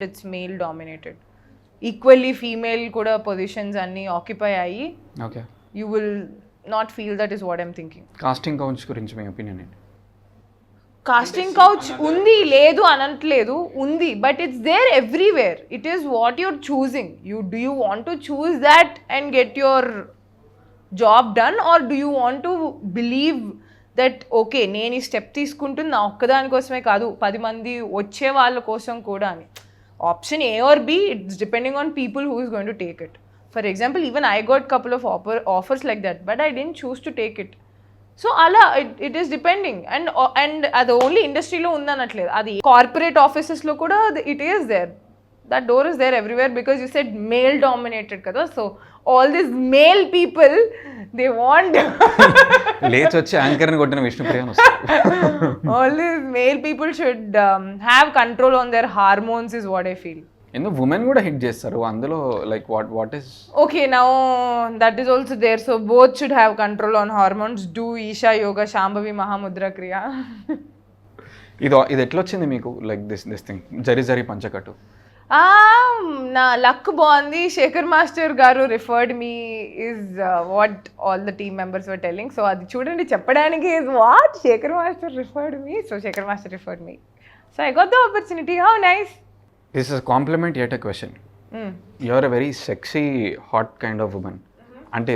it's male dominated. Equally female kuda positions anni occupy ayi. Okay, You will not feel that is what I'm thinking. Casting couch గురించి మీ opinion ఏంటి? Casting couch ఉంది లేదు అనట్లేదు, ఉంది, but it's there everywhere. It is what you're choosing. Do you want to choose that and get your job done, or do you want to believe that okay నేను ఈ step తీసుకుంటుంది నా ఒక్కదాని కోసమే కాదు 10 మంది వచ్చే వాళ్ళ కోసం కూడా అని. Option A or B, it's depending on people who is going to take it. For example, even I got couple of offers like that, but I didn't choose to take it. So అలా it is depending. And అది only ఇండస్ట్రీలో ఉందనట్లేదు, అది corporate ఆఫీసెస్లో కూడా it is there. That door is there everywhere because you said male dominated కదా. So all this male people they want లేచి వచ్చి యాంకర్ని కొట్టిన Vishnupriya all this male people should have control on their hormones is what I feel. ఎందుకు women కూడా hit చేస్తారు అందులో, like what is Okay, now that is also there. So both should have control on hormones. Do Isha Yoga, Shambhavi Mahamudra Kriya. ఇది ఎట్లా వచ్చింది మీకు, like this thing జరి పంచకట్టు? నా లక్ బాగుంది. శేఖర్ మాస్టర్ గారు referred me is what all the team members were telling. So అది చూడండి చెప్పడానికి is what Shekhar master referred me. So Shekhar master referred me. So I got the opportunity. How nice. This is compliment yet a question. You are a very sexy hot kind of women. అంటే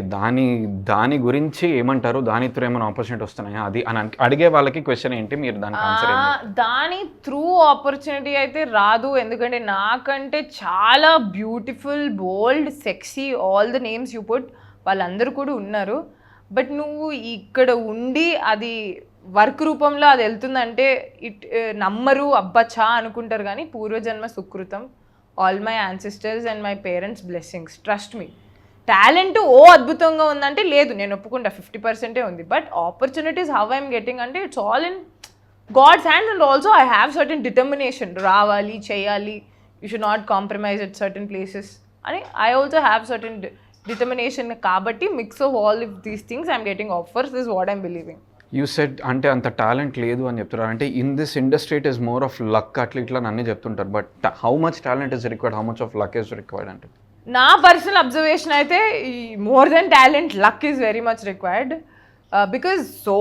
దాని గురించి ఏమంటారు, దాని through ఏమైనా opportunity వస్తున్నాయా అది అని అడిగే వాళ్ళకి క్వశ్చన్ ఏంటి, మీరు దానికి ఆన్సర్ ఏంటి? దాని త్రూ ఆపర్చునిటీ అయితే రాదు, ఎందుకంటే నాకంటే చాలా beautiful, bold, sexy, all the names you put వాళ్ళందరూ కూడా ఉన్నారు. బట్ నువ్వు ఇక్కడ ఉండి అది వర్క్ రూపంలో అది వెళ్తుందంటే నమ్మరు, అబ్బచ్చా అనుకుంటారు. కానీ పూర్వజన్మ సుకృతం, all my ancestors and my parents blessings, trust me. Talent అద్భుతంగా ఉందంటే లేదు, నేను ఒప్పుకుంటా 50% ఉంది. But opportunities how I'm getting అంటే it's all in God's hand. And also I have certain determination, రావాలి, చేయాలి, you should not compromise at certain places అని I also have certain determination. కాబట్టి mix of all if these things I'm getting offers is what I'm believing. You said అంటే అంత talent లేదు అని చెప్తున్నారు, అంటే in this industry it is more of luck అట్లా ఇట్లా అన్నీ చెప్తుంటారు. But how much talent is required, how much of luck is required? అంటే నా పర్సనల్ అబ్జర్వేషన్ అయితే more than talent, luck is very much required. Because so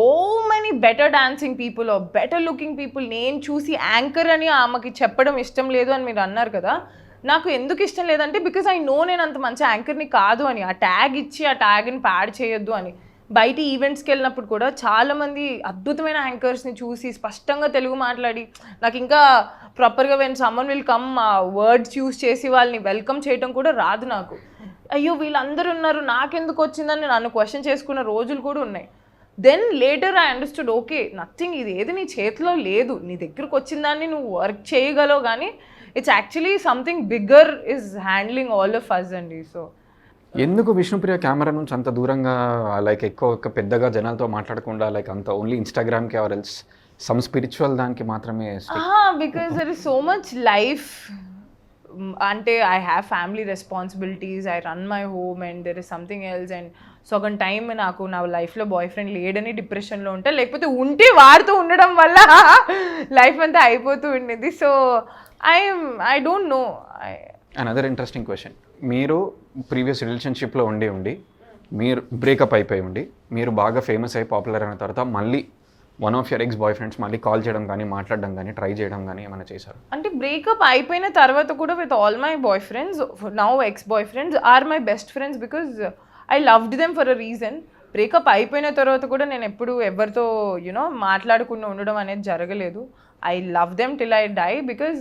many better dancing people, better looking people. నేను చూసి anchor అని ఆమెకి చెప్పడం ఇష్టం లేదు అని మీరు అన్నారు కదా. నాకు ఎందుకు ఇష్టం లేదంటే బికాజ్ ఐ నో నేను అంత మంచి యాంకర్ని కాదు అని. ఆ ట్యాగ్ ఇచ్చి ఆ ట్యాగ్ని ప్యాడ్ చేయొద్దు అని. బయట ఈవెంట్స్కి వెళ్ళినప్పుడు కూడా చాలామంది అద్భుతమైన యాంకర్స్ని చూసి స్పష్టంగా తెలుగు మాట్లాడి, నాకు ఇంకా ప్రాపర్గా when someone will come words use చేసి వాళ్ళని వెల్కమ్ చేయడం కూడా రాదు నాకు. అయ్యో వీళ్ళందరూ ఉన్నారు నాకెందుకు వచ్చిందని నన్ను క్వశ్చన్ చేసుకున్న రోజులు కూడా ఉన్నాయి. Then later I understood, okay nothing, ఇది ఏది నీ చేతిలో లేదు, నీ దగ్గరకు వచ్చిన దాన్ని నువ్వు వర్క్ చేయగలవు, కానీ it's actually something bigger is handling all of us అండి. సో ఎందుకు విష్ణుప్రియ కెమెరా నుంచి అంత దూరంగా, లైక్ ఎక్కువ పెద్దగా జనాలతో మాట్లాడకుండా, లైక్ అంత ఓన్లీ ఇన్స్టాగ్రామ్కి ఆర్ ఎల్స్ సమ్ స్పిరిచువల్ దానికి మాత్రమే? Because there is so much life. అంటే I have family responsibilities, I run my home and there is something else. And సగం టైం నాకు నా లైఫ్లో బాయ్ ఫ్రెండ్ లేడని డిప్రెషన్లో ఉంటా, లేకపోతే ఉంటే వాడుతూ ఉండడం వల్ల లైఫ్ అంతా అయిపోతూ ఉండేది. So I don't know. Another interesting question, మీరు ప్రీవియస్ రిలేషన్షిప్లో ఉండి మీరు బ్రేకప్ అయిపోయి ఉండి మీరు బాగా ఫేమస్ అయ్యి పాపులర్ అయిన తర్వాత మళ్ళీ one of your ex boyfriends మళ్ళీ కాల్ చేయడం కానీ, మాట్లాడడం కానీ, ట్రై చేయడం కానీ ఏమైనా చేశారు? అంటే బ్రేకప్ అయిపోయిన తర్వాత కూడా with all my boyfriends, now ex boyfriends are my best friends because I loved them for a reason. Breakup అయిపోయిన తర్వాత కూడా నేను ఎప్పుడు ఎవరితో మాట్లాడకుండా ఉండడం అనేది జరగలేదు. I love them till I die because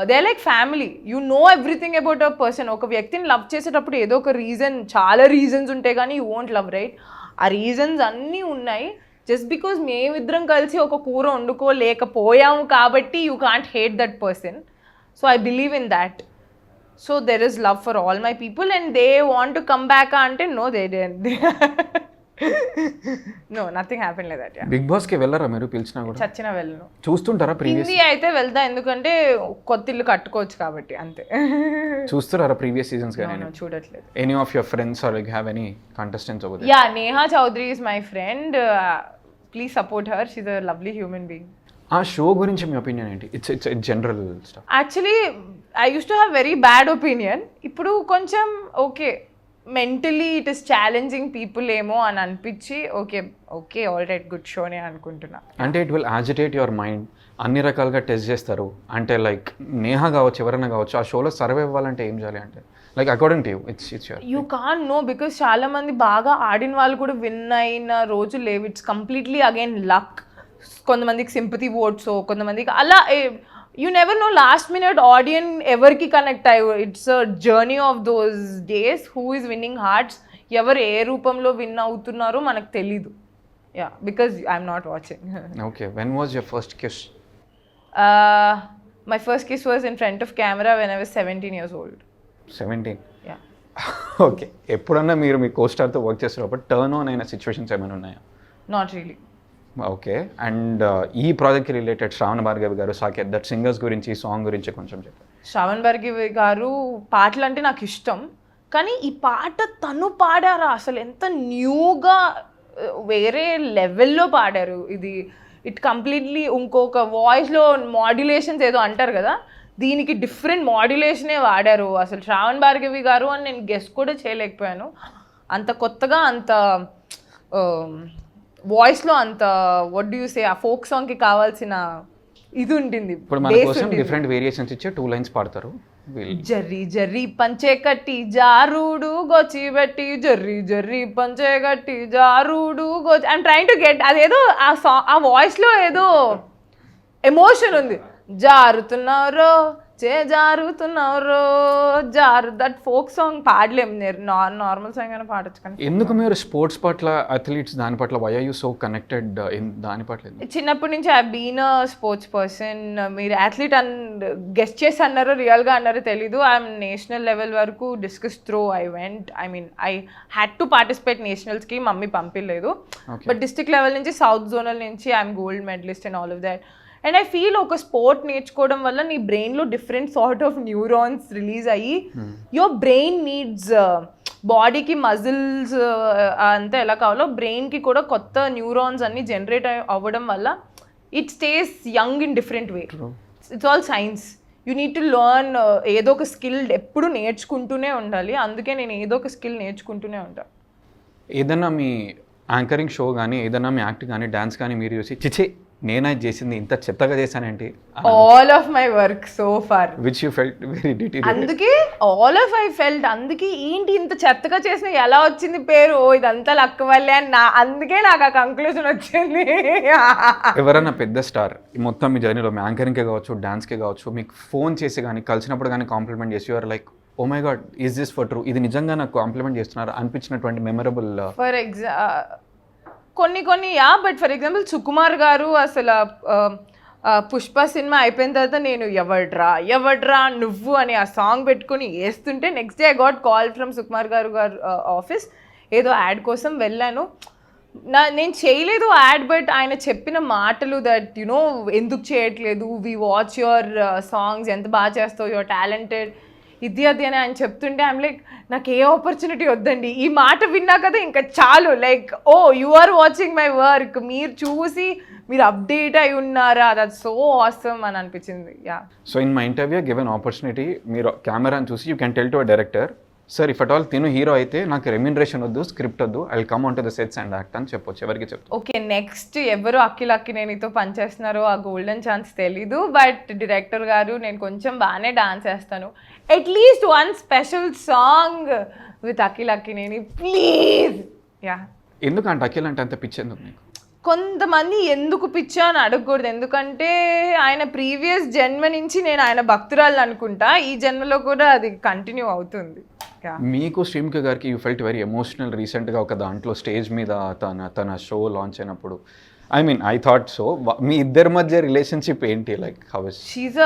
they like family. You know everything about a person. ఒక వ్యక్తిని లవ్ చేసేటప్పుడు ఏదో ఒక రీజన్, చాలా రీజన్స్ ఉంటాయి కానీ యూ వోంట్ లవ్, రైట్? ఆ రీజన్స్ అన్నీ ఉన్నాయి. జస్ట్ బికాజ్ మేమిద్దరం కలిసి ఒక కూర వండుకోలేకపోయాము కాబట్టి you can't hate that person. So I believe in that. So there is love for all my people and they want to come back అంటే no, they don't. No, nothing happen like that. Big బాస్కి వెళ్ళరా మీరు? పిలిచినా కూడా చచ్చినా వెళ్ళను. చూస్తుంటారా? Previous Hindi అయితే వెళ్తా, ఎందుకంటే కొత్త ఇల్లు కట్టుకోవచ్చు కాబట్టి, అంతే. చూస్తున్నారా ప్రీవియస్ సీజన్స్ కానీ? చూడట్లేదు. Any of your friends are like have any contestants over there? Ya, Neha Chaudhary is my friend. Please support her, she is a lovely human being. ఆ షో గురించి మీ ఒపీనియన్ ఏంటి? It's general stuff. Actually I use to have very bad opinion. ఇప్పుడు కొంచెం okay mentally it is challenging people ఏమో అని అనిపించి okay all right good షోనే అనుకుంటున్నా. అంటే it will agitate your mind, అన్ని రకాలుగా టెస్ట్ చేస్తారు. అంటే లైక్ నేహా కావచ్చు, ఎవరైనా కావచ్చు, ఆ షోలో సర్వే అవ్వాలంటే ఏం చేయాలి అంటే like according to you it's you can know because చాలా మంది బాగా ఆడిన వాళ్ళు కూడా విన్ అయిన రోజులు లేవు. It's completely again luck. కొంతమందికి సింపతి ఓట్స్, కొంతమందికి అలా you never know last minute audience ఎవరికి కనెక్ట్ అయ్యో. It's a journey of those days. Who is winning hearts, ఎవరు ఏ రూపంలో విన్ అవుతున్నారో మనకు తెలీదు. Yeah because I'm not watching. Okay, when was your first kiss? My first kiss was in front of camera when I was 17 years old. 17. Yeah. Okay, ఎప్పుడన్నా మీరు మీ కోస్టార్తో work చేసేటప్పుడు turn on అయిన సిచ్యువేషన్స్ ఏమైనా ఉన్నాయా? Not really. Okay, and ఈ ప్రాజెక్ట్కి related శ్రావణ భార్గవి గారు, Saketh that singers గురించి, సాంగ్ గురించి కొంచెం చెప్పండి. శ్రావణ్ భార్గవి గారు పాటలు అంటే నాకు ఇష్టం, కానీ ఈ పాట తను పాడారా అసలు ఎంత న్యూగా వేరే లెవెల్లో పాడారు. ఇది ఇట్ కంప్లీట్లీ ఇంకొక వాయిస్లో మాడ్యులేషన్స్ ఏదో అంటారు కదా, దీనికి డిఫరెంట్ మాడ్యులేషనే వాడారు అసలు శ్రావణ్ భార్గవి గారు అని నేను గెస్ కూడా చేయలేకపోయాను. అంత కొత్తగా, అంత వాయిస్లో అంత వాట్ డూ యూ సే, ఆ ఫోక్ సాంగ్కి కావాల్సిన ఇది ఉంటుంది. ఇప్పుడు మన కోసం డిఫరెంట్ వేరియేషన్స్ ఇచ్చే 2 lines పాడతారు. జర్రీ జర్రీ పంచే కట్టి జారుడు గోచి పెట్టి జర్రీ జర్రీ పంచే కట్టి జారుడు గోచి. ఐఎమ్ ట్రైంగ్ టు గెట్ అదేదో ఆ సాంగ్, ఆ వాయిస్లో ఏదో ఎమోషన్ ఉంది. జారుతున్నారో జారుతున్నారో జారు, దట్ ఫోక్ సాంగ్ పాడలేము. నార్మల్ సాంగ్ అయినా పాడచ్చు. కానీ ఎందుకు మీరు స్పోర్ట్స్ పట్ల, అథ్లీట్స్ దాని పట్ల why are you so connected దాని పట్ల? చిన్నప్పటి నుంచి I been a sports person. మీరు అథ్లీట్ గెస్ట్ చేసి అన్నారో రియల్గా అన్నారో తెలీదు. ఐఎమ్ నేషనల్ లెవెల్ వరకు discus throw I went. I had to participate నేషనల్స్కి, మమ్మీ పంపించలేదు. బట్ డిస్ట్రిక్ట్ లెవెల్ నుంచి సౌత్ జోనల్ నుంచి I'm gold medalist and all of that. And I feel ఒక స్పోర్ట్ నేర్చుకోవడం వల్ల నీ బ్రెయిన్లో different sort of neurons release అయ్యి యువర్ బ్రెయిన్ నీడ్స్, బాడీకి మజిల్స్ అంతా ఎలా కావాలో బ్రెయిన్కి కూడా కొత్త న్యూరాన్స్ అన్ని జనరేట్ అవ్వడం వల్ల it stays young in different way. It's all science. You need to learn. ఏదో ఒక స్కిల్ ఎప్పుడు నేర్చుకుంటూనే ఉండాలి. అందుకే నేను ఏదో ఒక స్కిల్ నేర్చుకుంటూనే ఉంటాను. ఏదన్నా మీ యాంకరింగ్ షో కానీ, ఏదన్నా మీ యాక్టింగ్ కానీ, డాన్స్ కానీ మీరు చూసి చిచే నేనా చేసింది ఇంత చెత్తగా చేశానేంటి? All of my work so far which you felt very detail. అందుకే ఆల్ ఆఫ్ ఐ ఫెల్ట్, అందుకే ఏంటి ఇంత చెత్తగా చేసిన, ఎలా వచ్చింది పేరు, ఇదంతా లక్ వల్లే అని అందుకే నాకు ఆ కంక్లూజన్ వచ్చింది. ఎవరైనా పెద్ద స్టార్ మొత్తం మీ జర్నీలో, మీ యాంకరింగ్కే కావచ్చు, డాన్స్కే కావచ్చు, మీకు ఫోన్ చేసి కానీ, కలిసినప్పుడు కానీ కాంప్లిమెంట్ చేసి you're like oh my god is this for true, ఇది నిజంగా నాకు కాంప్లిమెంట్ చేస్తున్నారు అనిపించినటువంటి మెమరబుల్? ఫర్ కొన్ని బట్ ఫర్ ఎగ్జాంపుల్ సుకుమార్ గారు అసలు పుష్ప సినిమా అయిపోయిన తర్వాత నేను ఎవడ్రా నువ్వు అని ఆ సాంగ్ పెట్టుకుని వేస్తుంటే next day I got call from Sukumar గారు ఆఫీస్. ఏదో యాడ్ కోసం వెళ్ళాను. నేను చేయలేదు యాడ్, బట్ ఆయన చెప్పిన మాటలు దట్ యునో ఎందుకు చేయట్లేదు, వి వాచ్ యువర్ సాంగ్స్, ఎంత బాగా చేస్తావు, యువర్ టాలెంటెడ్, ఇది అది అని ఆయన చెప్తుంటే ఐమ్ లైక్ నాకు ఏ ఆపర్చునిటీ వద్దండి, ఈ మాట విన్నా కదా ఇంకా చాలు. Like oh you are watching my work, మీరు చూసి మీరు అప్డేట్ అయి ఉన్నారా, దట్ సో ఆసమ్ అని అనిపించింది. Yeah. So in my interview given opportunity, మీరు కెమెరాని చూసి you can tell to a director, sir if at all తిను హీరో అయితే నాకు రెమ్యూనరేషన్ వద్దు, స్క్రిప్ట్ వద్దు, I will come on to the sets and act అని చెప్పొచ్చు. ఎవరికి చెప్తాను? ఓకే, నెక్స్ట్ ఎవరు అఖిల్ అక్కినేనితో పనిచేస్తున్నారో ఆ గోల్డెన్ ఛాన్స్ తెలీదు, బట్ డైరెక్టర్ గారు నేను కొంచెం బాగానే డాన్స్ చేస్తాను, at least one special song with Akhil Akkineni please. Yeah. ఎందుకంటే అఖిల్ అంటే అంత పిచ్చి ఎందుకు నీకు? కొంతమంది ఎందుకు పిచ్చా అని అడగకూడదు, ఎందుకంటే ఆయన ప్రీవియస్ జన్మ నుంచి నేను ఆయన భక్తురాలు అనుకుంటా, ఈ జన్మలో కూడా అది కంటిన్యూ అవుతుంది. మీకు శ్రీముఖి గారికి యూ ఫెల్ట్ వెరీ ఎమోషనల్ రీసెంట్గా ఒక దాంట్లో స్టేజ్ మీద తన షో లాంచ్ అయినప్పుడు, ఐ థాట్ సో, మీ ఇద్దరి మధ్య రిలేషన్షిప్ ఏంటి, లైక్ హౌ ఇస్? షీజ్